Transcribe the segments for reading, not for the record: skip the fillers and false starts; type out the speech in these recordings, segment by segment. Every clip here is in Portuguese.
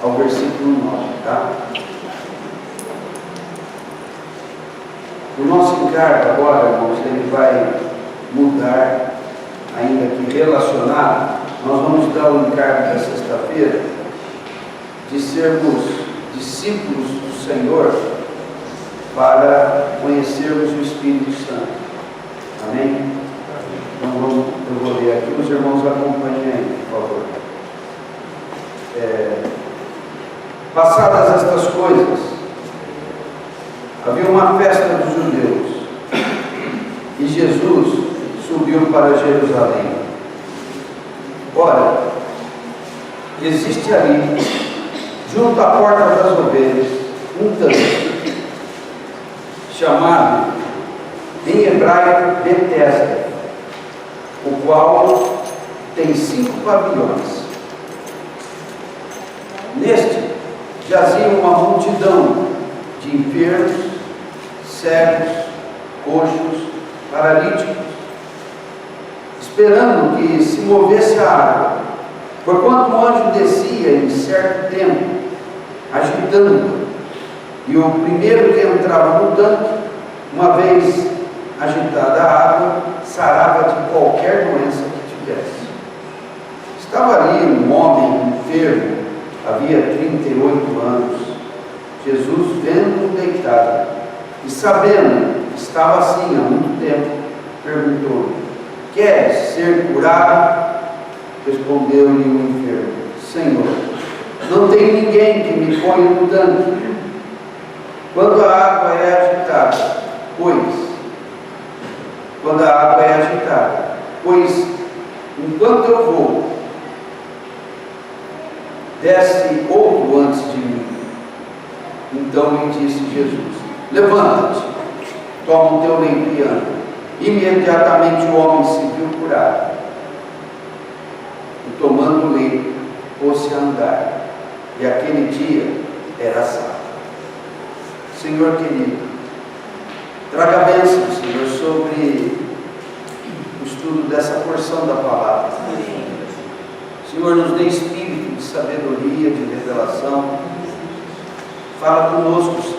ao versículo 9, tá? O nosso encargo agora, irmãos, ele vai mudar, ainda que relacionado. Nós vamos dar o encargo da sexta-feira de sermos discípulos do Senhor para conhecermos o Espírito Santo. Amém? Então eu vou ler aqui, os irmãos acompanhem aí, por favor. Passadas estas coisas, havia uma festa dos judeus e Jesus subiu para Jerusalém. Ora, existe ali, junto à porta das ovelhas, um tanque, chamado em hebraico Betesda, o qual tem 5 pavilhões. Neste jazia uma multidão de enfermos, cegos, coxos, paralíticos, esperando que se movesse a água, porquanto o anjo descia em certo tempo, agitando, e o primeiro que entrava no tanque, uma vez agitada a água, sarava de qualquer doença que tivesse. Estava ali um homem enfermo, havia 38 anos. Jesus, vendo-o deitado e sabendo que estava assim há muito tempo, perguntou: queres ser curado? Respondeu-lhe o enfermo: Senhor, não tem ninguém que me ponha no tanque quando a água é agitada, pois enquanto eu vou, desce outro antes de mim. Então lhe disse Jesus: levanta-te, toma o teu leito e anda. Imediatamente o homem se viu curado, e tomando o leito, pôs-se a andar, e aquele dia era sábado. Senhor querido, traga a bênção, Senhor, sobre o estudo dessa porção da palavra. Senhor, nos dê espírito de sabedoria, de revelação. Fala conosco, Senhor.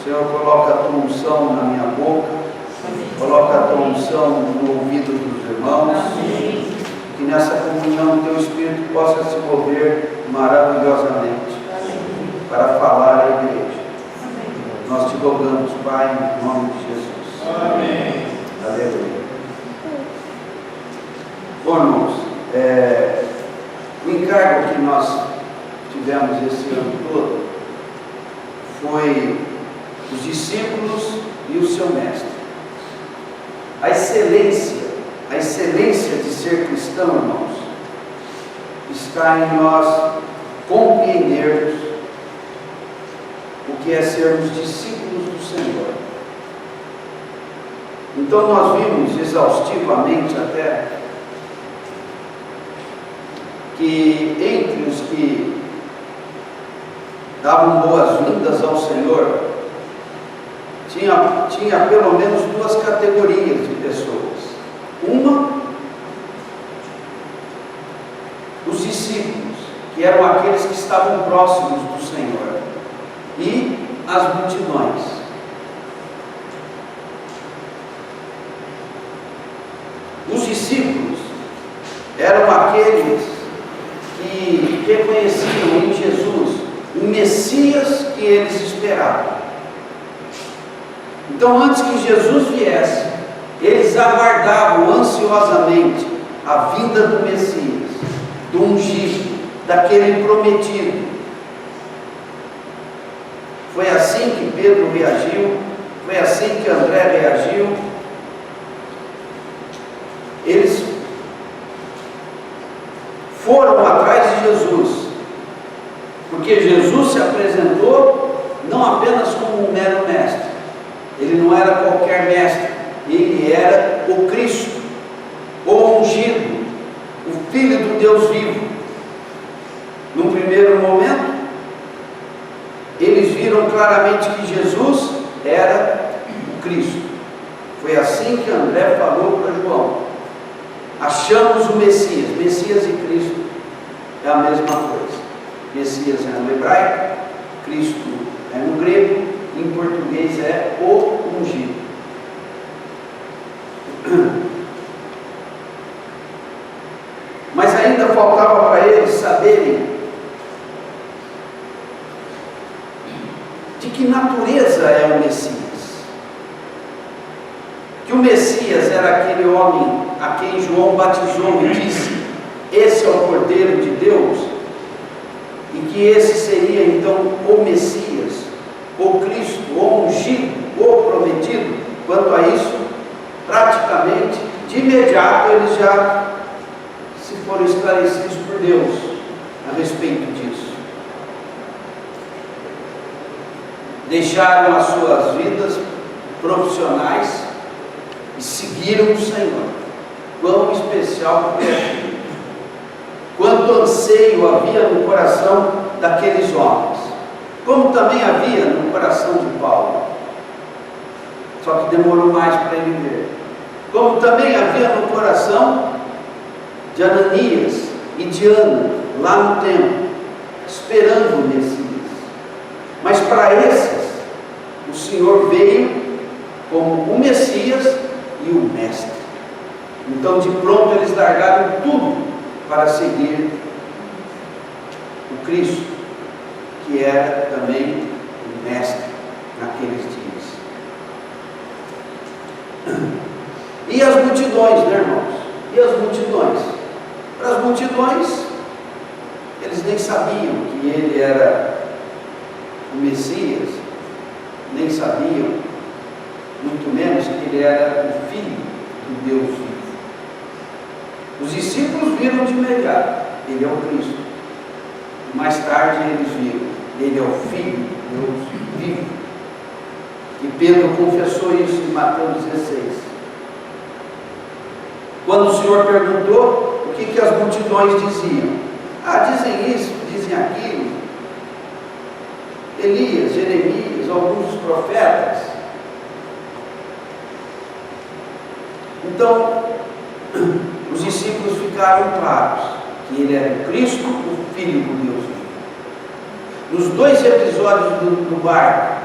Senhor, coloca a tua unção na minha boca, coloca a tua unção no ouvido dos irmãos, que nessa comunhão o teu Espírito possa se mover maravilhosamente para falar à igreja. Nós te rogamos, Pai, em nome de Jesus. Amém. Aleluia. Bom, irmãos, o encargo que nós tivemos esse ano todo foi os discípulos e o seu mestre. A excelência de ser cristão, irmãos, está em nós compreendermos o que é sermos discípulos do Senhor. Então nós vimos exaustivamente até que entre os que davam boas-vindas ao Senhor, tinha pelo menos 2 categorias de pessoas. Uma, os discípulos, que eram aqueles que estavam próximos do Senhor, e as multidões. Os discípulos eram aqueles que reconheciam em Jesus o Messias que eles esperavam. Então, antes que Jesus viesse, eles aguardavam ansiosamente a vinda do Messias, do ungido, daquele prometido. Foi assim que Pedro reagiu, foi assim que André reagiu. Eles foram atrás de Jesus, porque Jesus se apresentou não apenas como um mero mestre. Ele não era qualquer mestre, ele era o Cristo, o ungido, o Filho do Deus vivo. Num primeiro momento, eles viram claramente que Jesus era o Cristo. Foi assim que André falou para João: achamos o Messias e Cristo é a mesma coisa. Messias é no hebraico, Cristo é no grego, em português é o ungido. Mas ainda faltava para eles saberem de que natureza é o Messias. Que o Messias era aquele homem a quem João batizou e disse: esse é o Cordeiro de Deus, e que esse seria então o Messias, o Cristo, o ungido, o prometido. Quanto a isso, praticamente de imediato eles já se foram esclarecidos por Deus a respeito disso. Deixaram as suas vidas profissionais e seguiram o Senhor. Quão especial foi aquilo! Quanto anseio havia no coração daqueles homens, como também havia no coração de Paulo, só que demorou mais para ele ver. Como também havia no coração de Ananias e de Ana, lá no templo, esperando o Messias. Mas para esses, o Senhor veio como o Messias e o Mestre. Então, de pronto, eles largaram tudo para seguir o Cristo, que era também o Mestre naqueles dias. E as multidões, né, irmãos? E as multidões? Para as multidões, eles nem sabiam que ele era o Messias, nem sabiam, muito menos, que ele era o Filho do Deus vivo. Os discípulos viram de imediato: ele é o Cristo. Mais tarde eles viram: ele é o Filho de Deus vivo. E Pedro confessou isso em Mateus 16. Quando o Senhor perguntou, o que as multidões diziam? Dizem isso, dizem aquilo. Elias, Jeremias, alguns dos profetas. Então, os discípulos ficaram claros que ele era o Cristo, o Filho do Deus vivo. Nos dois episódios do barco,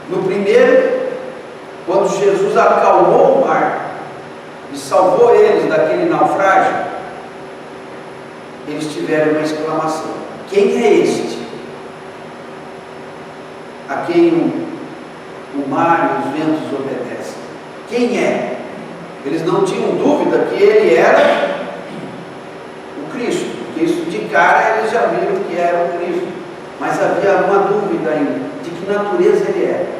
no primeiro, quando Jesus acalmou o mar e salvou eles daquele naufrágio, eles tiveram uma exclamação: quem é este? A quem o mar e os ventos obedecem. Quem é? Eles não tinham dúvida que ele era o Cristo, porque isso de cara eles já viram que era o Cristo, mas havia uma dúvida ainda de que natureza ele era.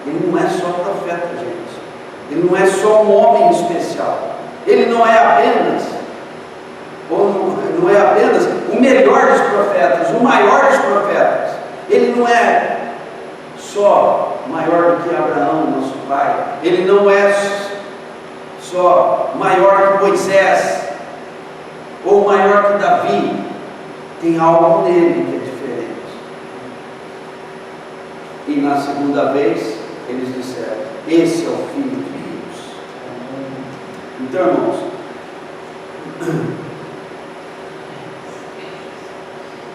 Ele não é só profeta, gente. Ele não é só um homem especial. Ele não é apenas, não é apenas o melhor dos profetas, o maior dos profetas. Ele não é só maior do que Abraão, nosso pai. Ele não é só maior que Moisés ou maior que Davi. Tem algo nele que é diferente. E na segunda vez eles disseram: esse é o Filho de Deus. Então, irmãos,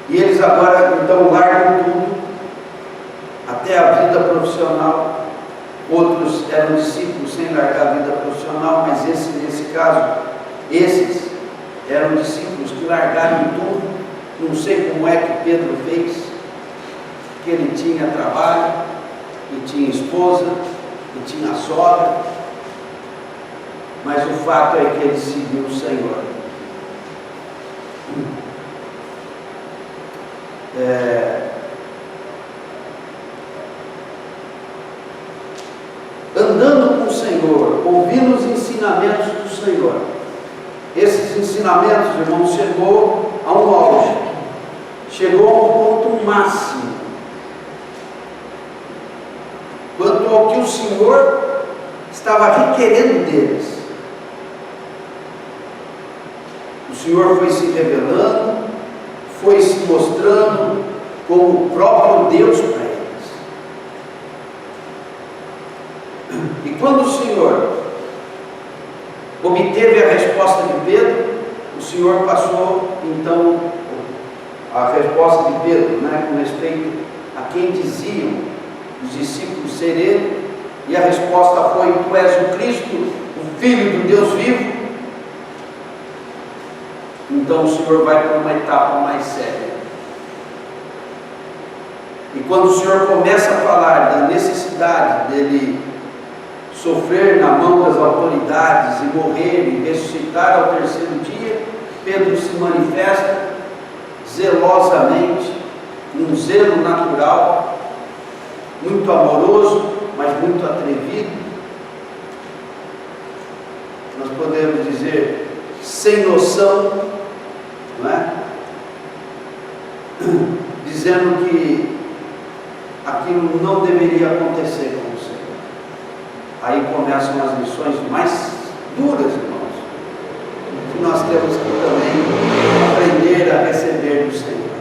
e eles agora então largam tudo, até a vida profissional. Outros eram discípulos sem largar a vida profissional, mas nesse caso, esses eram discípulos que largaram tudo. Não sei como é que Pedro fez, que ele tinha trabalho, e tinha esposa, e tinha sogra, mas o fato é que ele seguiu o Senhor. Andando com o Senhor, ouvindo os ensinamentos do Senhor. Esses ensinamentos, irmãos, chegou a um auge, chegou a um ponto máximo, quanto ao que o Senhor estava requerendo deles. O Senhor foi se revelando, foi se mostrando como o próprio Deus para eles. E quando o Senhor obteve a resposta de Pedro, o Senhor passou então a resposta de Pedro, com respeito a quem diziam os discípulos ser ele, e a resposta foi: tu és o Cristo, o Filho do Deus vivo. Então o Senhor vai para uma etapa mais séria. E quando o Senhor começa a falar da necessidade dele sofrer na mão das autoridades e morrer e ressuscitar ao terceiro dia, Pedro se manifesta zelosamente, num zelo natural, muito amoroso, mas muito atrevido. Nós podemos dizer sem noção, não é? Dizendo que aquilo não deveria acontecer com o Senhor. Aí começam as lições mais duras, irmãos, que nós temos que também aprender a receber do Senhor.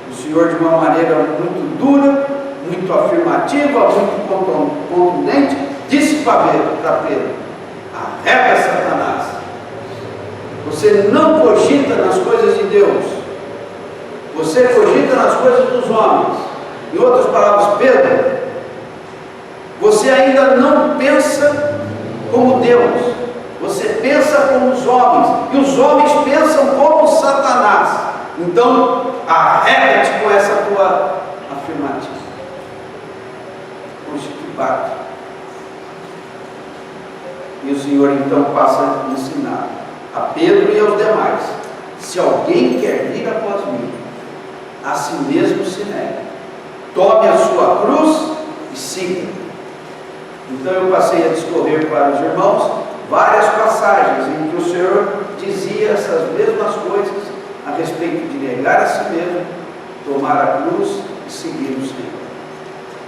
O Senhor, de uma maneira muito dura, muito afirmativa, muito contundente, disse para Pedro: arrega Satanás, você não cogita nas coisas de Deus, você cogita nas coisas dos homens. Em outras palavras, Pedro, você ainda não pensa como Deus, você pensa como os homens, e os homens pensam como Satanás. Então, arrega-te com essa tua afirmativa. Puxa, que bate. E o Senhor então passa a ensinar a Pedro e aos demais: se alguém quer vir após mim, a si mesmo se negue, tome a sua cruz e siga. Então eu passei a discorrer para os irmãos várias passagens em que o Senhor dizia essas mesmas coisas a respeito de negar a si mesmo, tomar a cruz e seguir o Senhor.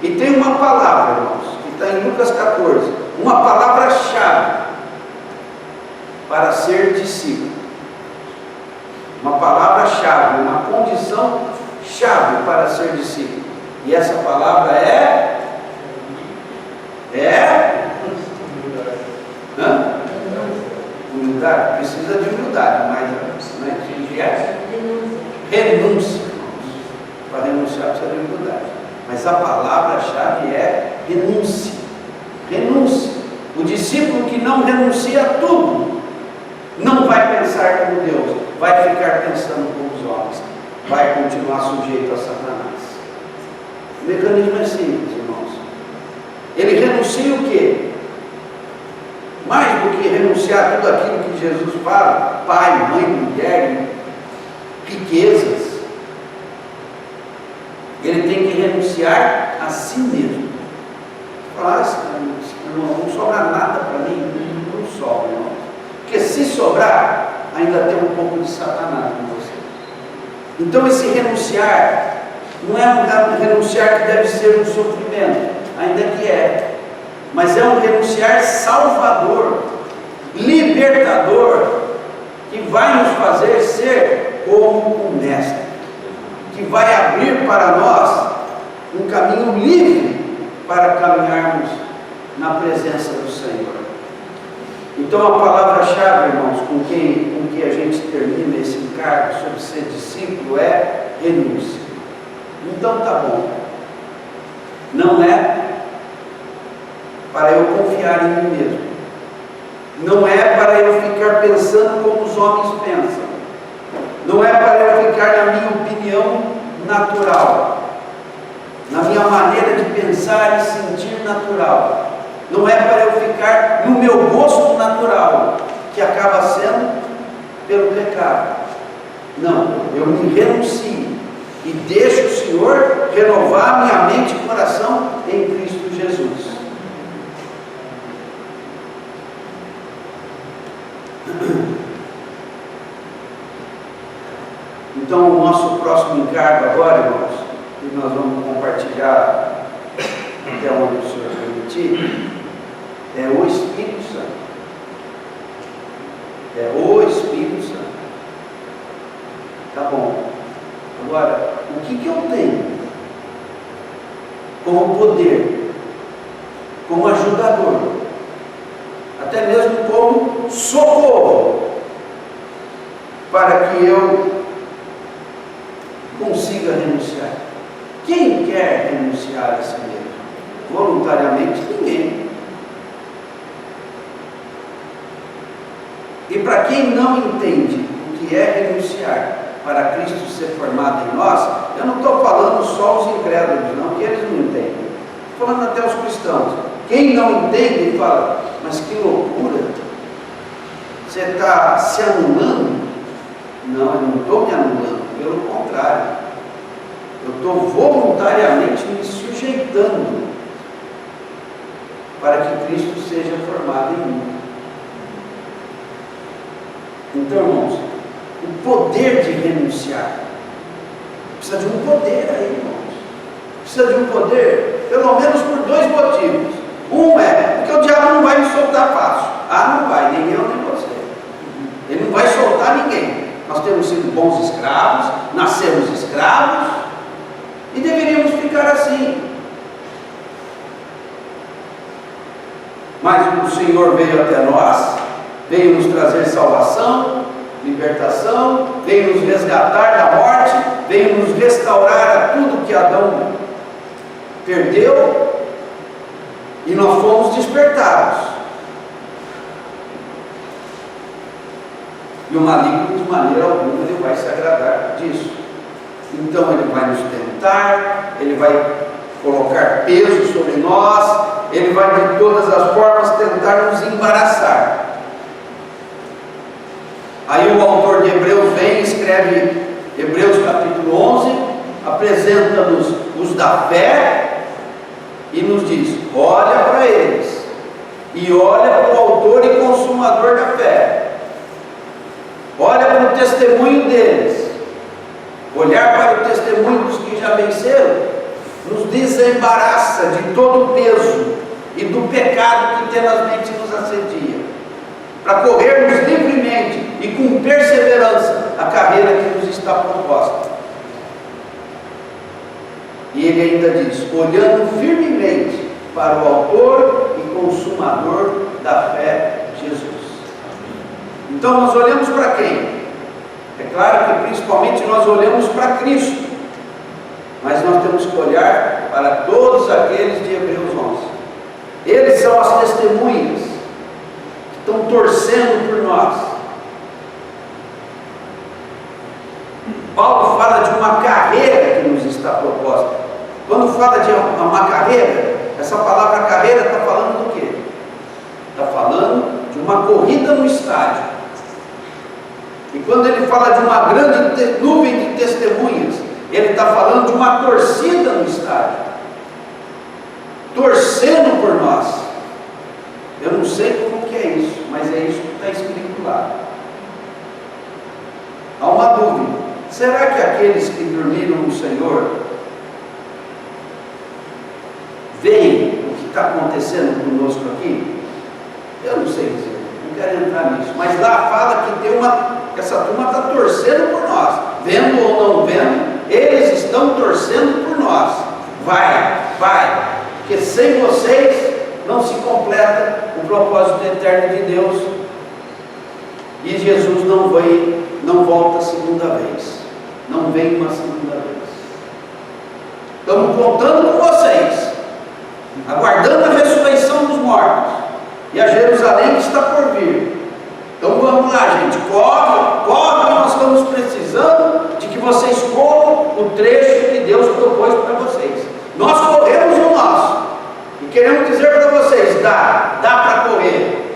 E tem uma palavra, irmãos, que está em Lucas 14, uma palavra-chave para ser discípulo. Uma palavra-chave, uma condição-chave para ser discípulo. E essa palavra é humildade. Precisa de humildade, mas renúncia. Para renunciar precisa de humildade. Mas a palavra-chave é renúncia. Renúncia. O discípulo que não renuncia a tudo não vai pensar como Deus, vai ficar pensando como os homens, vai continuar sujeito a Satanás. O mecanismo é simples, irmãos. Ele renuncia o quê? Mais do que renunciar a tudo aquilo que Jesus fala: pai, mãe, mulher, riquezas, ele tem que renunciar a si mesmo. Falar: não sobra nada para mim. Não sobra, irmão. Porque se sobrar, ainda tem um pouco de Satanás em você. Então esse renunciar não é um renunciar que deve ser um sofrimento, ainda que é, mas é um renunciar salvador, libertador, que vai nos fazer ser como o Mestre, que vai abrir para nós um caminho livre para caminharmos na presença do Senhor. Então a palavra-chave, irmãos, com que a gente termina esse encargo sobre ser discípulo é renúncia. Então tá bom. Não é para eu confiar em mim mesmo. Não é para eu ficar pensando como os homens pensam. Não é para eu ficar na minha opinião natural, na minha maneira de pensar e sentir natural. Não é para eu ficar no meu gosto natural, que acaba sendo pelo pecado. Não, eu me renuncio e deixo o Senhor renovar minha mente e coração em Cristo Jesus. Então o nosso próximo encargo agora, irmãos, que nós vamos compartilhar até onde o Senhor permitir, é o Espírito Santo. É o Espírito Santo. Tá bom. Agora, o que eu tenho como poder, como ajudador, até mesmo como socorro, para que eu consiga renunciar? Quem quer renunciar a si mesmo? Voluntariamente, ninguém. E para quem não entende o que é renunciar para Cristo ser formado em nós, eu não estou falando só os incrédulos, não, que eles não entendem. Estou falando até os cristãos. Quem não entende fala, mas que loucura, você está se anulando? Não, eu não estou me anulando, pelo contrário, eu estou voluntariamente me sujeitando para que Cristo seja formado em mim. Então, irmãos, o poder de renunciar, precisa de um poder aí, irmãos, precisa de um poder, pelo menos por dois motivos. Um é, porque o diabo não vai me soltar fácil. Ah, não vai, nem eu nem você. Ele não vai soltar ninguém. Nós temos sido bons escravos, nascemos escravos, e deveríamos ficar assim. Mas o Senhor veio até nós, veio nos trazer salvação, libertação, veio nos resgatar da morte, veio nos restaurar a tudo que Adão perdeu, e nós fomos despertados. E o maligno, de maneira alguma, ele vai se agradar disso. Então ele vai nos tentar, ele vai colocar peso sobre nós, ele vai de todas as formas tentar nos embaraçar. Aí o autor de Hebreus vem e escreve Hebreus capítulo 11, apresenta-nos os da fé e nos diz, olha para eles, e olha para o autor e consumador da fé, olha para o testemunho deles. Olhar para o testemunho dos que já venceram nos desembaraça de todo o peso e do pecado que tenazmente nos assedia, para corrermos livremente e com perseverança a carreira que nos está proposta. E ele ainda diz, olhando firmemente para o autor e consumador da fé, Jesus. Então nós olhamos para quem? É claro que principalmente nós olhamos para Cristo, mas nós temos que olhar para todos aqueles de Hebreus 11. Eles são as testemunhas que estão torcendo por nós. Paulo fala de uma carreira que nos está proposta. Quando fala de uma carreira, essa palavra carreira está falando do quê? Está falando de uma corrida no estádio. E quando ele fala de uma grande nuvem de testemunhas, ele está falando de uma torcida no estádio, torcendo por nós. Eu não sei como que é isso, mas é isso que está escrito lá. Há uma dúvida: será que aqueles que dormiram no Senhor veem o que está acontecendo conosco aqui? Eu não sei dizer, não quero entrar nisso, mas lá fala que essa turma está torcendo por nós, vendo ou não vendo, eles estão torcendo por nós. Vai, porque sem vocês não se completa o propósito eterno de Deus, e Jesus não volta a segunda vez, não vem uma segunda vez. Estamos contando com vocês, aguardando a ressurreição dos mortos e a Jerusalém que está por vir. Então vamos lá, gente, corre, nós estamos precisando de que vocês corram o trecho que Deus propôs para vocês. Nós corremos o nosso e queremos dizer para vocês, dá para correr,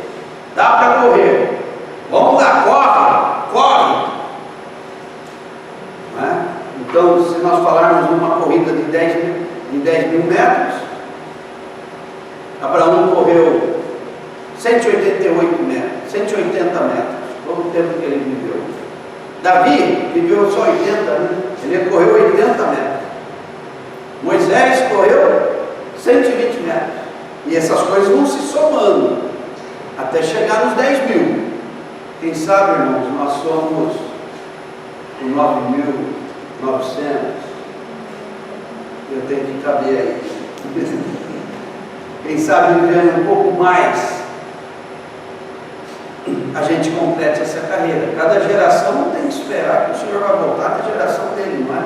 vamos lá, corre. Não é? Então, se nós falarmos de uma corrida de 10 mil metros, Abraão correu 188 metros, 180 metros, todo o tempo que ele viveu. Davi viveu só 80, né? Ele correu 80 metros. Moisés correu 120 metros. E essas coisas vão se somando até chegar nos 10 mil. Quem sabe, irmãos, nós somos 9.900. Eu tenho que caber aí. Quem sabe vivendo um pouco mais a gente complete essa carreira. Cada geração não tem que esperar que o Senhor vai voltar na geração dele, não é?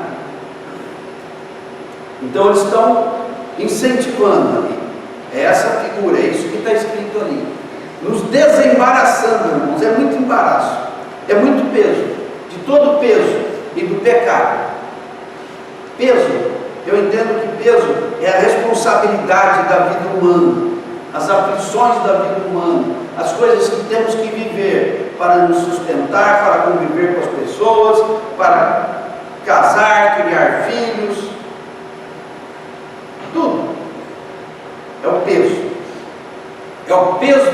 Então eles estão incentivando ali. É essa figura, é isso que está escrito ali. Nos desembaraçando, irmãos. É muito embaraço, é muito peso, de todo o peso e do pecado. Peso, eu entendo que peso é a responsabilidade da vida humana, as aflições da vida humana, as coisas que temos que viver para nos sustentar, para conviver com as pessoas, para casar, criar filhos, tudo. É o peso. É o peso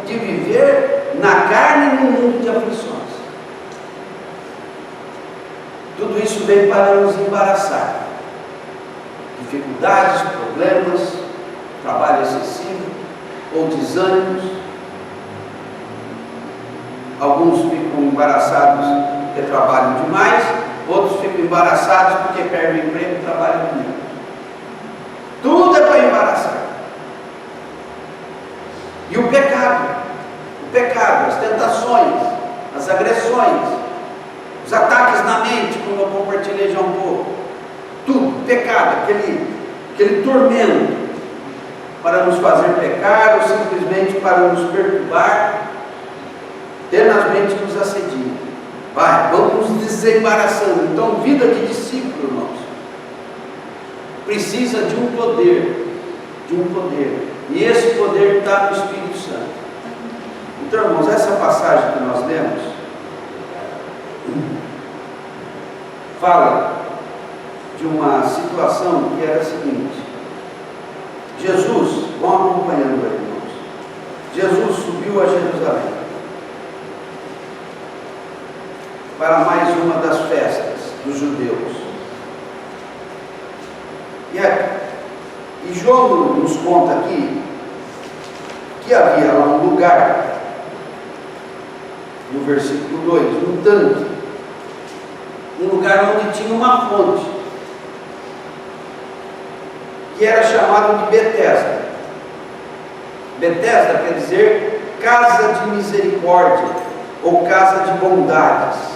de viver na carne e no mundo de aflições. Tudo isso vem para nos embaraçar. Dificuldades, problemas, trabalho excessivo ou desânimos. Alguns ficam embaraçados porque trabalham demais, outros ficam embaraçados porque perdem o emprego e trabalham muito. Tudo é para embaraçar. E o pecado, as tentações, as agressões, os ataques na mente, como eu compartilhei já um pouco, tudo, pecado, aquele tormento para nos fazer pecar ou simplesmente para nos perturbar, tenazmente nos assedia. Vamos nos desembaraçando. Então, vida de discípulo, irmãos, precisa de um poder, e esse poder está no Espírito Santo. Então, irmãos, essa passagem que nós lemos fala de uma situação que era a seguinte: Jesus, vão acompanhando aí, irmãos. Jesus subiu a Jerusalém para mais uma das festas dos judeus. E João nos conta aqui que havia lá um lugar, no versículo 2, um tanque, um lugar onde tinha uma fonte, que era chamado de Betesda. Betesda quer dizer casa de misericórdia, ou casa de bondades.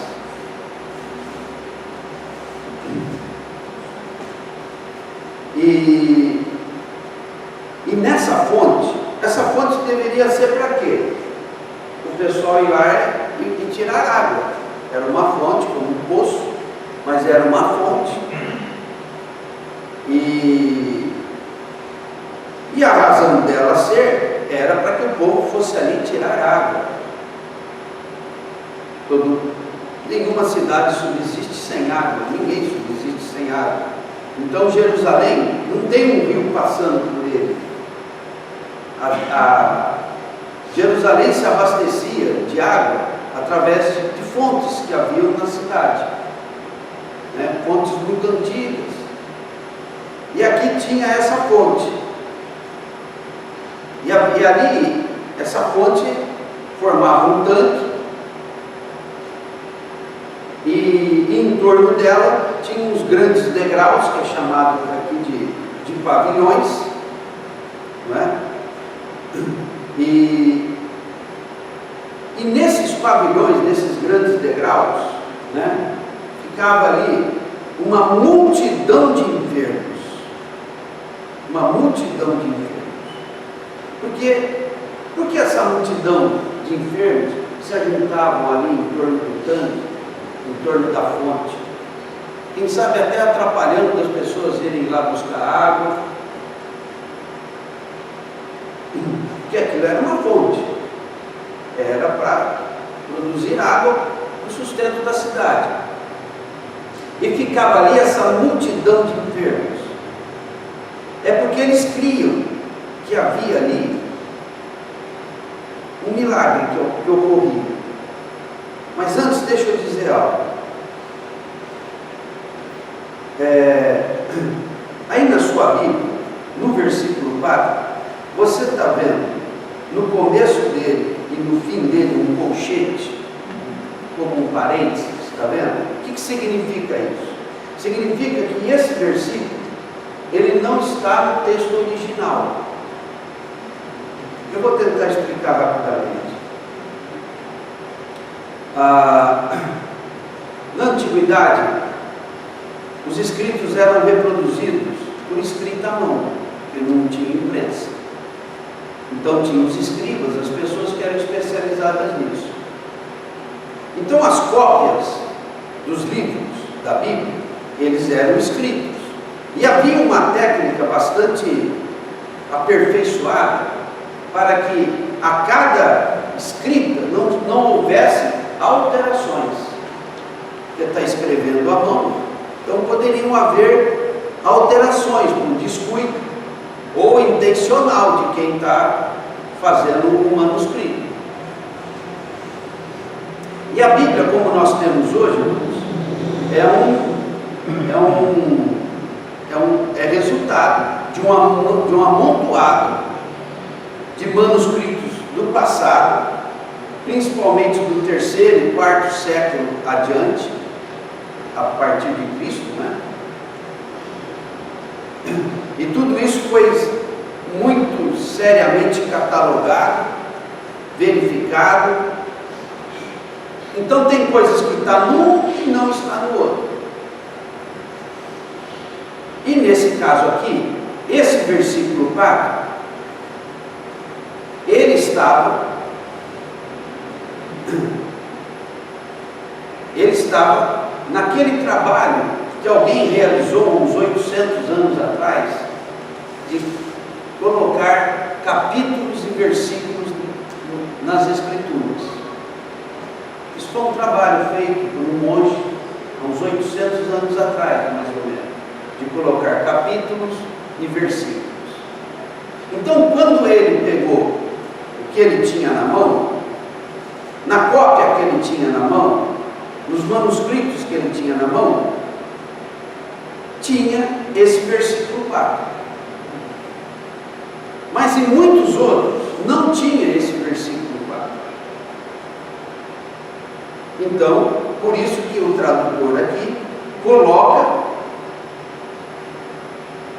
E nessa fonte, essa fonte deveria ser para quê? O pessoal ir lá e tirar água. Era uma fonte, como um poço, mas era uma fonte. E a razão dela ser era para que o povo fosse ali tirar água. Nenhuma cidade subsiste sem água, ninguém subsiste sem água. Então Jerusalém não tem um rio passando por ele. Jerusalém se abastecia de água através de fontes que haviam na cidade, né? Fontes muito antigas. E aqui tinha essa fonte. E ali, essa fonte formava um tanque. E em torno dela tinha uns grandes degraus, que é chamado aqui de pavilhões, não é? E nesses pavilhões, nesses grandes degraus, né, ficava ali uma multidão de enfermos. Uma multidão de enfermos. Por que essa multidão de enfermos se ajuntavam ali em torno do tanque, em torno da fonte? Quem sabe até atrapalhando as pessoas irem lá buscar água. Porque aquilo era uma fonte. Era para produzir água para o sustento da cidade. E ficava ali essa multidão de enfermos. É porque eles criam que havia ali um milagre que ocorria. Mas antes, deixa eu dizer algo. Aí na sua Bíblia, no versículo 4, você está vendo no começo dele e no fim dele um colchete, como um parênteses, está vendo? O que significa isso? Significa que esse versículo ele não está no texto original. Eu vou tentar explicar rapidamente. Na antiguidade, os escritos eram reproduzidos por escrita à mão, porque não tinha imprensa. Então tinha os escribas, as pessoas que eram especializadas nisso. Então as cópias dos livros da Bíblia, eles eram escritos. E havia uma técnica bastante aperfeiçoada para que a cada escrita não houvesse alterações. Você está escrevendo à mão, então poderiam haver alterações por descuido ou intencional de quem está fazendo o manuscrito. E a Bíblia, como nós temos hoje, é resultado de um amontoado de manuscritos do passado, principalmente do 3º e 4º século adiante, a partir de Cristo, né? E tudo isso foi muito seriamente catalogado, verificado. Então tem coisas que estão num e não está no outro. E nesse caso aqui, esse versículo 4, ele estava naquele trabalho que alguém realizou uns 800 anos atrás, de colocar capítulos e versículos nas Escrituras. Isso foi um trabalho feito por um monge há uns 800 anos atrás, mais ou menos, de colocar capítulos e versículos. Então, quando ele pegou o que ele tinha na mão, na cópia que ele tinha na mão, nos manuscritos que ele tinha na mão, tinha esse versículo 4. Mas em muitos outros não tinha esse versículo 4. Então, por isso que o tradutor aqui coloca,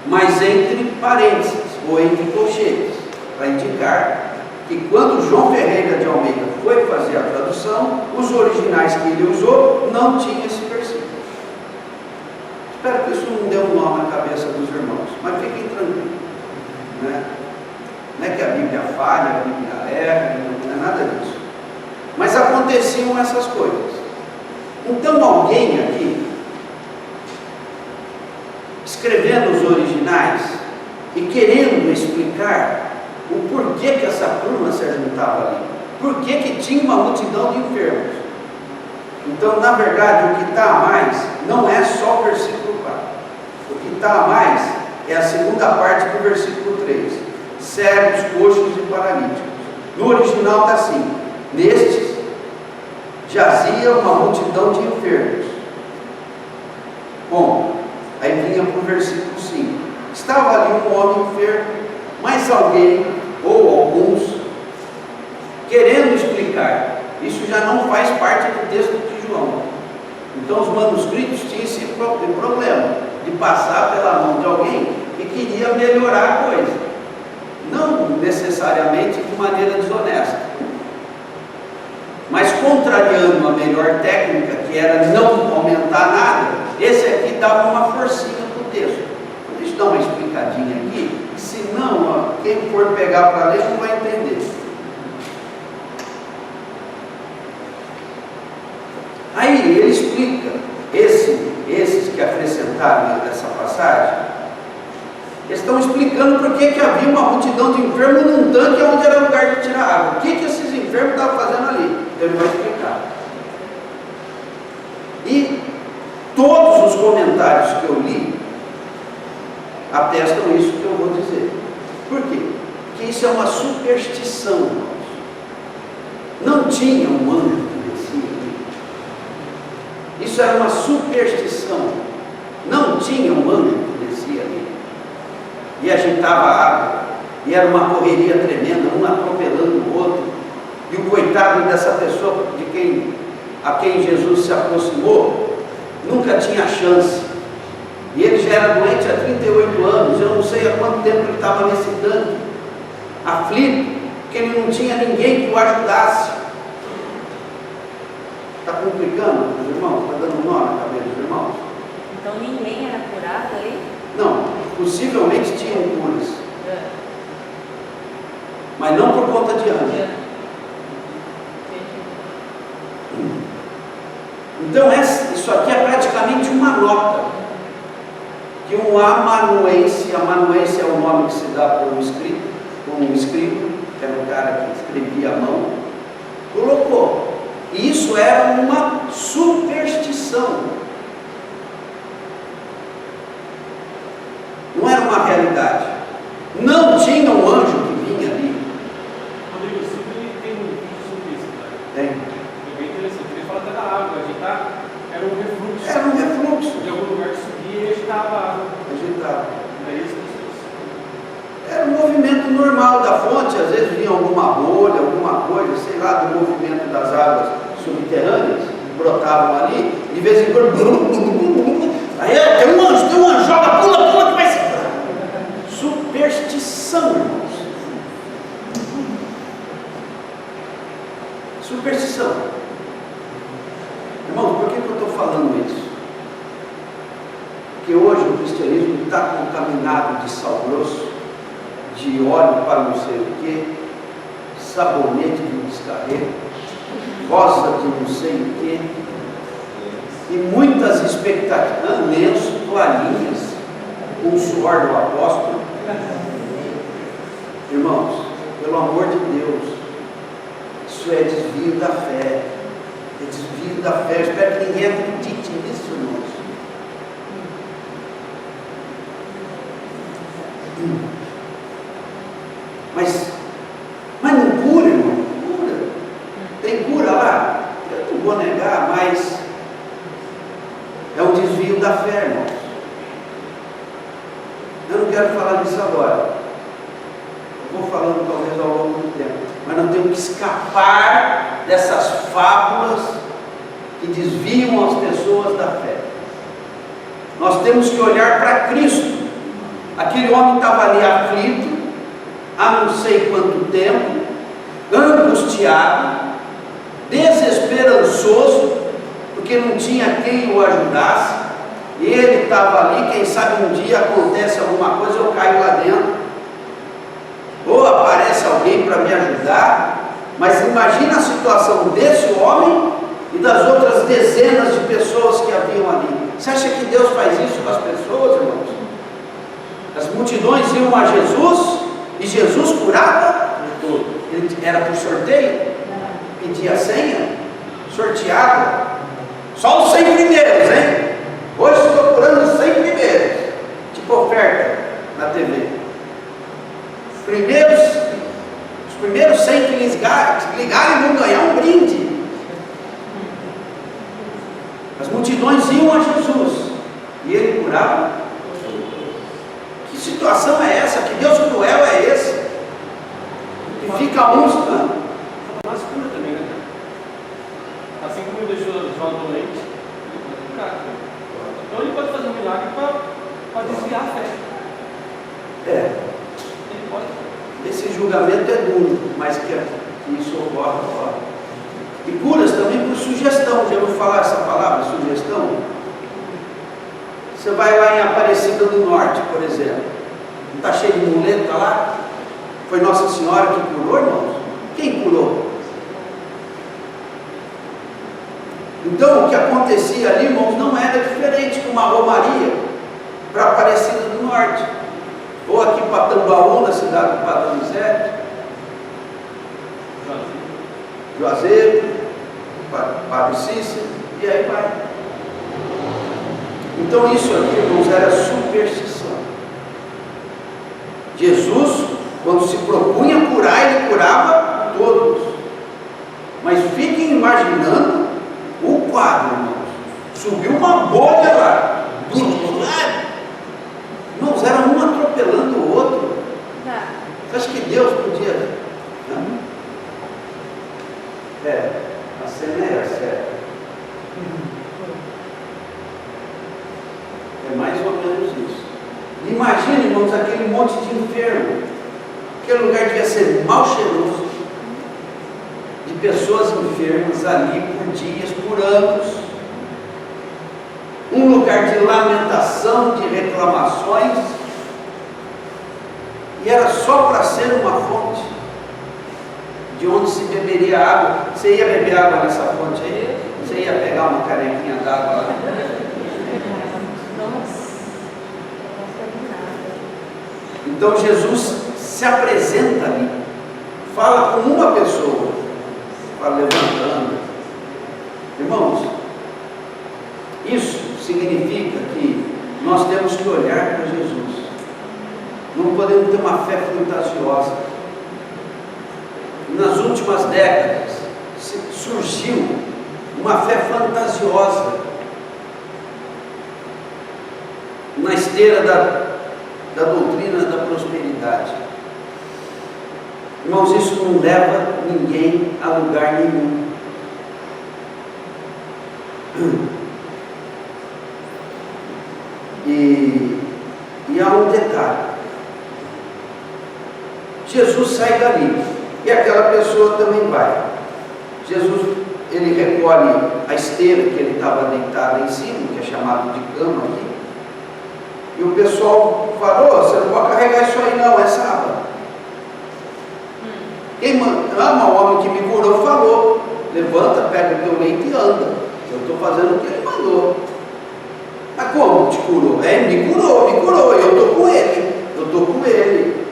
mas entre parênteses ou entre colchetes, para indicar que quando João Ferreira de Almeida foi fazer a tradução, os originais que ele usou não tinham esse versículo. Espero que isso não dê um nó na cabeça dos irmãos, mas fiquem tranquilos, né? Não é que a Bíblia falha, a Bíblia erra, não é nada disso. Mas aconteciam essas coisas. Então alguém aqui, escrevendo os originais e querendo explicar o porquê que essa turma se juntava ali, porquê que tinha uma multidão de enfermos. Então, na verdade, o que está a mais não é só o versículo 4. O que está a mais é a segunda parte do versículo 3. Cegos, coxos e paralíticos. No original está assim: nestes jazia uma multidão de enfermos. Bom, aí vinha para o versículo 5. Estava ali um homem enfermo, mas alguém, ou alguns, querendo explicar. Isso já não faz parte do texto de João. Então os manuscritos tinham esse problema de passar pela mão de alguém que queria melhorar a coisa, não necessariamente de maneira desonesta, mas contrariando a melhor técnica, que era não aumentar nada. Esse aqui dava uma forcinha para o texto. Deixa eu dar uma explicadinha aqui, senão quem for pegar para ler não vai entender. Aí ele explica, esses que acrescentaram essa passagem, eles estão explicando por que havia uma multidão de enfermos num tanque onde era lugar de tirar água. O que esses enfermos estavam fazendo ali? Ele vai explicar. E todos os comentários que eu li atestam isso que eu vou dizer. Por quê? Porque isso é uma superstição. Não tinha um anjo que descia ali. Isso era uma superstição. Não tinha um anjo que descia ali e agitava a água, e era uma correria tremenda, um atropelando o outro, e o coitado dessa pessoa a quem Jesus se aproximou nunca tinha chance. E ele já era doente há 38 anos, eu não sei há quanto tempo ele estava nesse tanque, aflito, porque ele não tinha ninguém que o ajudasse. Está complicando os irmãos? Está dando nó na cabeça dos irmãos? Então ninguém era curado aí? Não, possivelmente tinham curas. Mas não por conta de anjo. Então isso aqui é praticamente uma nota que um amanuense é o nome que se dá para um escriba, que era um cara que escrevia à mão, colocou. E isso era uma superstição. Não era uma realidade. Não tinha um anjo que vinha ali. Rodrigo, sempre tem um vídeo sobre isso, cara. Tem. É bem interessante. Ele fala até da água, era um refluxo. Era um refluxo. De algum lugar que subia e agitava a água. Agitava. Daí as pessoas. Era um movimento normal da fonte, às vezes vinha alguma bolha, alguma coisa, sei lá, do movimento das águas subterrâneas, que brotavam ali, de vez em quando, aí tem um anjo, joga, pula, que vai ser. Superstição, irmãos. Superstição. Irmãos, por que eu estou falando isso? Porque hoje o cristianismo está contaminado de sal grosso, de óleo para não sei o que, sabonete de descarrego, rosa de não sei o que, e muitas expectativas, lenço, toalhinhas, com o suor do apóstolo. Irmãos, pelo amor de Deus, isso é desvio da fé. É desvio da fé. Eu espero que ninguém acredite nisso, irmãos. Mas não cura, irmão? Cura. Tem cura lá? Eu não vou negar, mas é um desvio da fé, irmãos. Eu não quero falar disso agora. Eu vou falando talvez ao longo do tempo. Mas não temos que escapar dessas fábulas que desviam as pessoas da fé. Nós temos que olhar para Cristo. Aquele homem estava ali aflito, há não sei quanto tempo, angustiado, desesperançoso, porque não tinha quem o ajudasse, e ele estava ali, quem sabe um dia acontece alguma coisa, eu caio lá dentro, ou aparece alguém para me ajudar, mas imagina a situação desse homem e das outras dezenas de pessoas que haviam ali. Você acha que Deus faz isso com as pessoas, irmãos? As multidões iam a Jesus e Jesus curava? Ele era por sorteio? Pedia senha? Sorteava? Só os 100 primeiros, hein? Hoje estou curando os 100 primeiros. Tipo oferta na TV. Os primeiros 100 que ligarem vão ganhar um brinde. As multidões iam a Jesus e ele curava. Que situação é essa? Que Deus cruel é esse? Que fica uns. Mas cura também, né? Assim como ele deixou João doente, ele pode curar. Então ele pode fazer um milagre para desviar a fé. Ele pode. Esse julgamento é duro, mas que isso ocorre. E curas também por sugestão. Já ouviu falar essa palavra, sugestão? Você vai lá em Aparecida do Norte, por exemplo. Não está cheio de muleta lá? Foi Nossa Senhora que curou, irmãos? Quem curou? Então, o que acontecia ali, irmãos, não era diferente de uma romaria para Aparecida do Norte. Ou aqui para Tambaú, na cidade do Padre Donizete. Juazeiro, Padre Cícero, e aí vai. Então isso aqui, irmãos, era superstição. Jesus, quando se propunha curar, ele curava todos. Mas fiquem imaginando o quadro, irmãos. Subiu uma bolha lá. Irmãos, era um atropelando o outro. Você acha que Deus podia? A cena é essa. É mais ou menos isso. Imagina, irmãos, aquele monte de enfermo. Aquele lugar devia ser mal cheiroso, de pessoas enfermas ali por dias, por anos. Um lugar de lamentação, de reclamações. E era só para ser uma fonte de onde se beberia água. Você ia beber água nessa fonte aí? Você ia pegar uma canequinha d'água lá? Então Jesus se apresenta ali, fala com uma pessoa, fala levantando. Irmãos, isso significa que nós temos que olhar para Jesus. Não podemos ter uma fé fantasiosa. Nas últimas décadas surgiu uma fé fantasiosa na esteira da doutrina da prosperidade. Irmãos, isso não leva ninguém a lugar nenhum. E há um detalhe. Jesus sai dali e aquela pessoa também vai. Jesus, ele recolhe a esteira que ele estava deitado em cima, que é chamado de cama aqui. E o pessoal falou: você não pode carregar isso aí não, é sábado. Quem ama o homem que me curou falou: levanta, pega o teu leito e anda. Eu estou fazendo o que ele mandou. Mas como te curou? Me curou, eu estou com ele.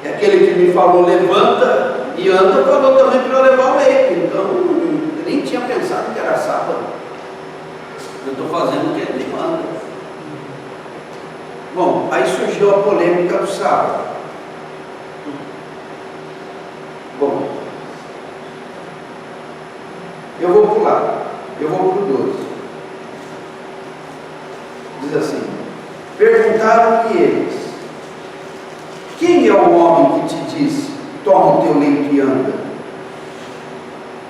E aquele que me falou levanta e anda, falou também para eu levar o leito. Então, eu nem tinha pensado que era sábado. Eu estou fazendo o que ele me manda. Bom, aí surgiu a polêmica do sábado. Bom, eu vou pular, eu vou para o 12. Diz assim: perguntaram-lhe eles: quem é o homem que te disse, toma o teu leito e anda?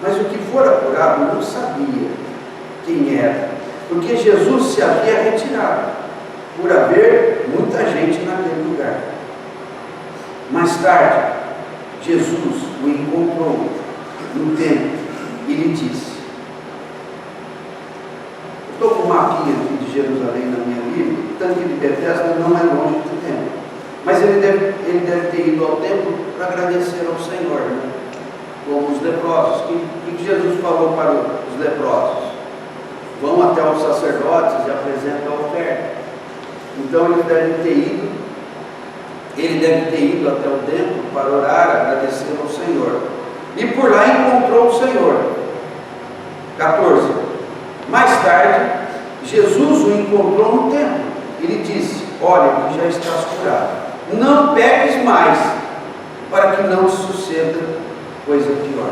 Mas o que fora curado não sabia quem era, porque Jesus se havia retirado, por haver muita gente naquele lugar. Mais tarde, Jesus o encontrou no templo e lhe disse: estou com um mapinha aqui de Jerusalém na minha Bíblia. O tanque de Betesda não é longe do templo, mas ele deve ter ido ao templo para agradecer ao Senhor, né? Como os leprosos. O que Jesus falou para os leprosos? Vão até os sacerdotes e apresentam a oferta. Então ele deve ter ido até o templo para orar, agradecer ao Senhor. E por lá encontrou o Senhor. 14. Mais tarde, Jesus o encontrou no templo e lhe disse: olha, que já estás curado. Não peques mais, para que não te suceda coisa pior.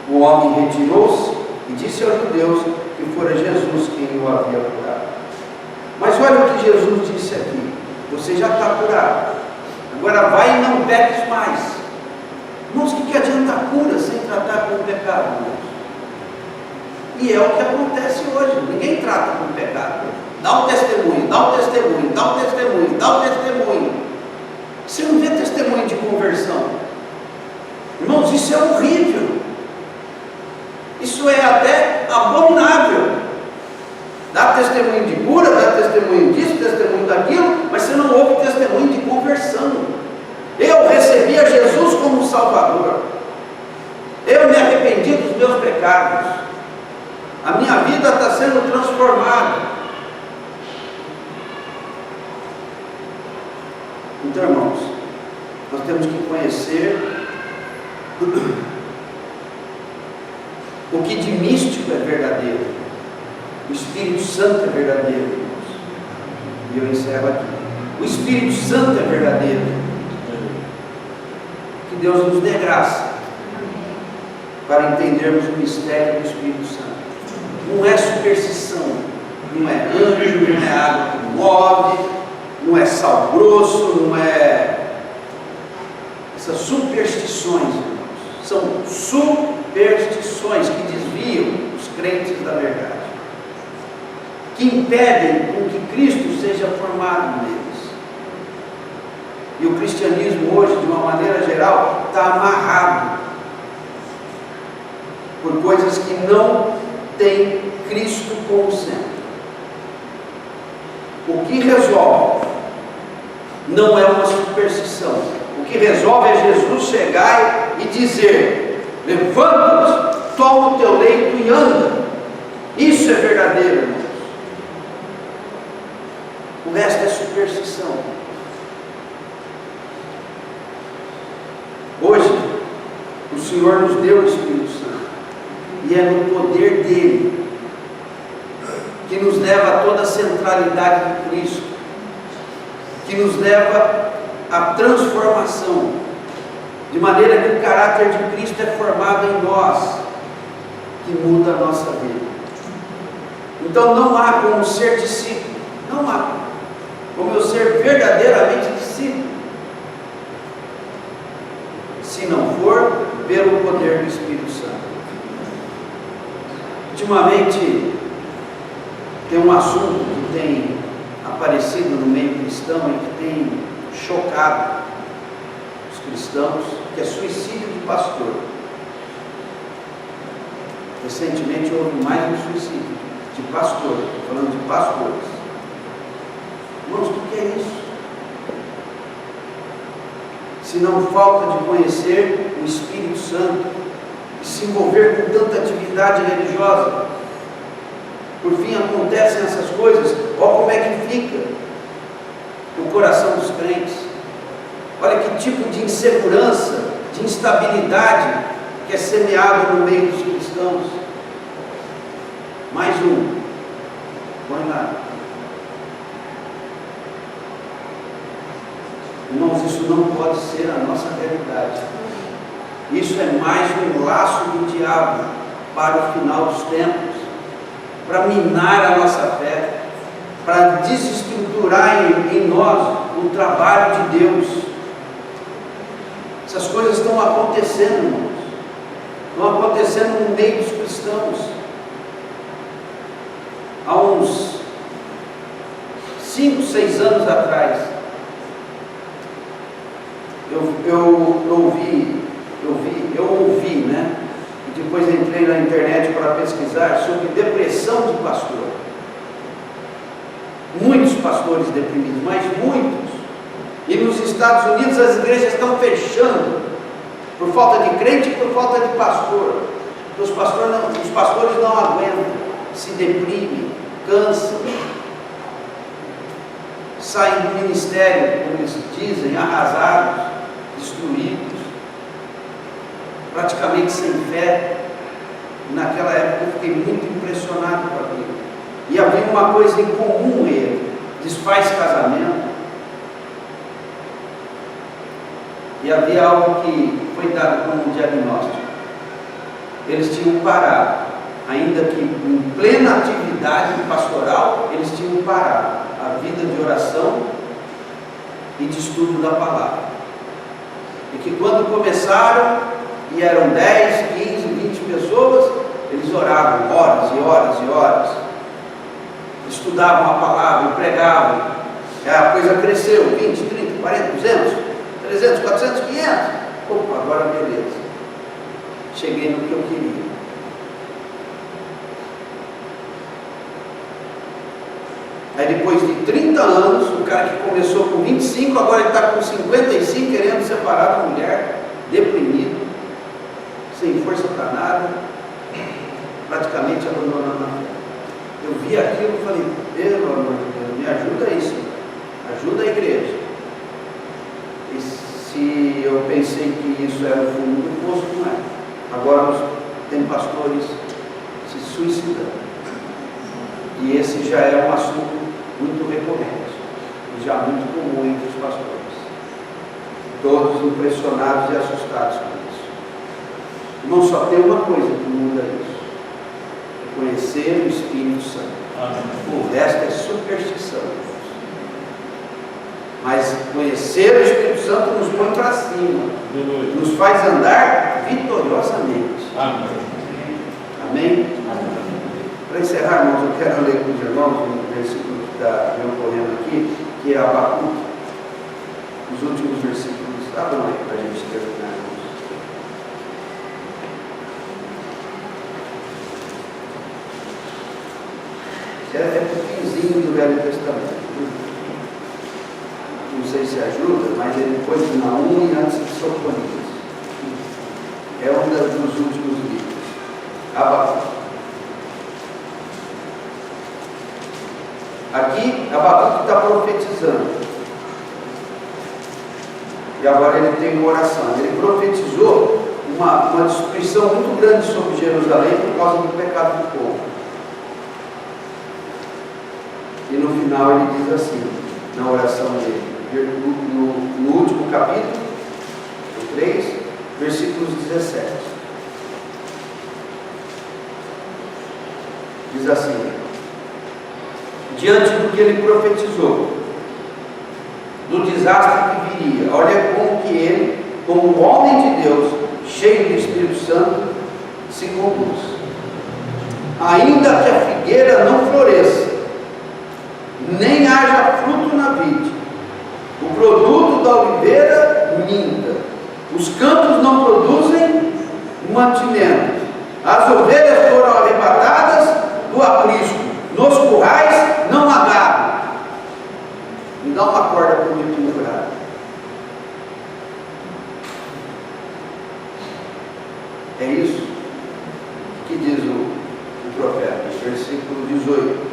O homem retirou-se e disse aos judeus que fora Jesus quem o havia curado. Mas olha o que Jesus disse aqui: você já está curado, agora vai e não peques mais. Irmãos, o que adianta a cura sem tratar com o pecado, irmãos? E é o que acontece hoje. Ninguém trata com o pecado. Dá o testemunho, dá o testemunho, dá o testemunho, dá o testemunho. Você não vê testemunho de conversão. Irmãos, isso é horrível. Isso é até abominável. Dá testemunho de cura, dá testemunho disso, testemunho daquilo, mas você não ouve testemunho de conversão. Eu recebi a Jesus como Salvador. Eu me arrependi dos meus pecados. A minha vida está sendo transformada. Então, irmãos, nós temos que conhecer o que de místico é verdadeiro. O Espírito Santo é verdadeiro, irmãos. E eu encerro aqui. O Espírito Santo é verdadeiro. Que Deus nos dê graça para entendermos o mistério do Espírito Santo. Não é superstição, não é anjo, não é água que move, não é sal grosso, não é essas superstições, irmãos. São superstições que desviam os crentes da verdade, que impedem com que Cristo seja formado neles. E o cristianismo hoje, de uma maneira geral, está amarrado por coisas que não têm Cristo como centro. O que resolve não é uma superstição. O que resolve é Jesus chegar e dizer: levanta-te, toma o teu leito e anda. Isso é verdadeiro, irmãos. O resto é superstição. Hoje, o Senhor nos deu o Espírito Santo, e é no poder dele que nos leva a toda a centralidade de Cristo, que nos leva à transformação, de maneira que o caráter de Cristo é formado em nós, que muda a nossa vida. Então não há como ser discípulo, não há como eu ser verdadeiramente discípulo, se não for pelo poder do Espírito Santo. Ultimamente tem um assunto que tem aparecido no meio cristão e que tem chocado os cristãos, que é suicídio de pastor. Recentemente houve mais um suicídio de pastor, falando de pastores. Irmãos, o que é isso? Se não falta de conhecer o Espírito Santo e se envolver com tanta atividade religiosa. Por fim acontecem essas coisas. Olha como é que fica o coração dos crentes. Olha que tipo de insegurança, de instabilidade que é semeado no meio dos cristãos. Mais um. Põe lá. Irmãos, isso não pode ser a nossa realidade. Isso é mais um laço do diabo para o final dos tempos, para minar a nossa fé, para desestruturar em nós o trabalho de Deus. Essas coisas estão acontecendo, irmãos. Estão acontecendo no meio dos cristãos. Há uns 5, 6 anos atrás, eu ouvi, né? E depois entrei na internet para pesquisar sobre depressão de pastor. Muitos pastores deprimidos, mas muitos. E nos Estados Unidos as igrejas estão fechando por falta de crente e por falta de pastor. Os pastores não aguentam, se deprimem, cansam, saem do ministério, como eles dizem, arrasados, destruídos, praticamente sem fé. Naquela época eu fiquei muito impressionado com aquilo. E havia uma coisa em comum ele: desfaz casamento. E havia algo que foi dado como diagnóstico. Eles tinham parado, ainda que em plena atividade pastoral, eles tinham parado a vida de oração e de estudo da palavra. E que quando começaram, e eram 10, 15, 20 pessoas, eles oravam horas e horas e horas, estudavam a palavra, pregavam. A coisa cresceu, 20, 30, 40, 200, 300, 400, 500. Opa, agora beleza. Cheguei no que eu queria. Aí depois de 30 anos, o cara que começou com 25, agora ele está com 55, querendo separar da mulher, deprimido, sem força para nada, praticamente abandonando a fé. Eu vi aquilo e falei: pelo amor de Deus, me ajuda aí, Senhor, ajuda a igreja. E se eu pensei que isso era o fundo do poço, não é. Agora tem pastores se suicidando. E esse já é um assunto muito recorrente, e já muito comum entre os pastores. Todos impressionados e assustados com isso. Não só tem uma coisa que muda isso: é conhecer o Espírito Santo. Amém. O resto é superstição. Mas conhecer o Espírito Santo nos põe para cima, nos faz andar vitoriosamente. Amém? Amém? Para encerrar, irmãos, eu quero ler com os irmãos um versículo que está me ocorrendo aqui, que é Abacuque. Os os últimos versículos. Abram aí para a gente terminar. É o finzinho do Velho Testamento. Não sei se ajuda, mas ele depois de Naum e antes de Sofonias. É um dos últimos livros. Abacuque. Aqui, Abacuque está profetizando. E agora ele tem uma oração. Ele profetizou uma destruição muito grande sobre Jerusalém por causa do pecado do povo. E no final ele diz assim, na oração dele, no último capítulo, o 3, versículos 17. Diz assim: diante do que ele profetizou, do desastre que viria, olha como que ele, como um homem de Deus, cheio do Espírito Santo, se conduz. Ainda que a figueira não floresça, nem haja fruto na vide, o produto da oliveira minta, os campos não produzem mantimento, as ovelhas foram arrebatadas do aprisco, nos currais não há gado. Me dá uma corda para me pendurar. É isso que diz o profeta, versículo 18.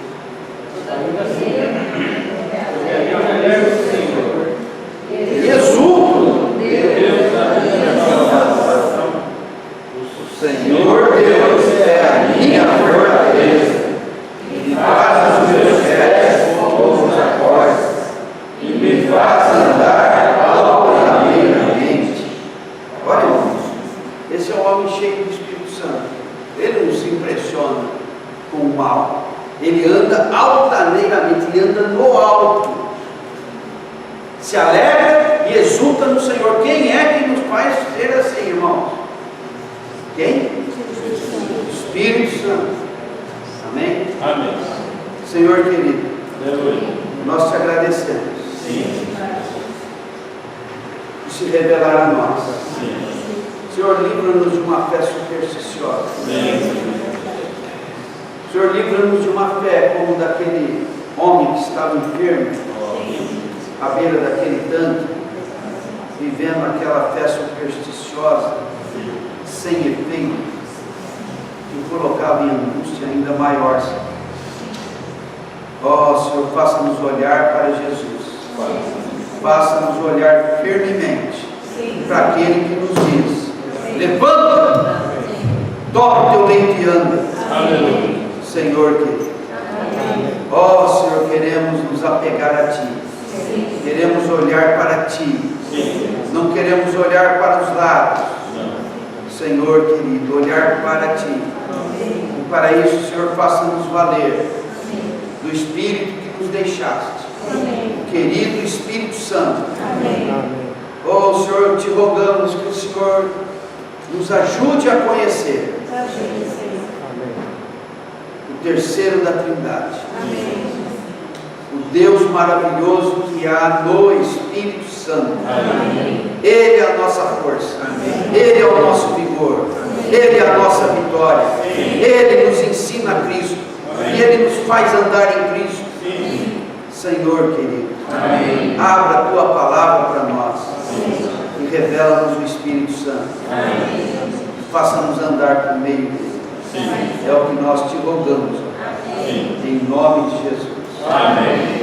E exulto, o Senhor Deus é a minha fortaleza, e faz os meus pés como os acordes, e me faz andar altaneiramente. Olha, irmãos, esse é um homem cheio do Espírito Santo. Ele não se impressiona com o mal. Ele anda altaneiramente, ele anda no alto, se alegra e exulta no Senhor. Quem é que nos faz ser assim, irmãos? Quem? O Espírito Santo. Amém? Amém. Senhor querido, Aleluia. nós te agradecemos. Sim. Por se revelar a nós. Sim. Senhor, livra-nos de uma fé supersticiosa. Sim. Senhor, livra-nos de uma fé como daquele homem que estava enfermo, à beira daquele tanque, vivendo aquela fé supersticiosa, sem efeito, que o colocava em angústia ainda maior, Senhor. Ó Senhor, faça-nos olhar para Jesus, faça-nos olhar firmemente para aquele que nos diz: levanta, toma o teu leito e anda. Aleluia. Senhor querido, ó Senhor, queremos nos apegar a Ti, queremos olhar para Ti, não queremos olhar para os lados, Senhor querido, olhar para Ti. E para isso, Senhor, faça-nos valer do Espírito que nos deixaste, o querido Espírito Santo. Ó Senhor, te rogamos que o Senhor nos ajude a conhecer o terceiro da Trindade, o Deus maravilhoso que há no Espírito Santo. Ele é a nossa força, Ele é o nosso vigor, Ele é a nossa vitória, Ele nos ensina a Cristo, e Ele nos faz andar em Cristo. Senhor querido, abra a Tua palavra para nós e revela-nos o Espírito Santo. Faça-nos andar por meio dele. É o que nós te rogamos, em nome de Jesus. Amém.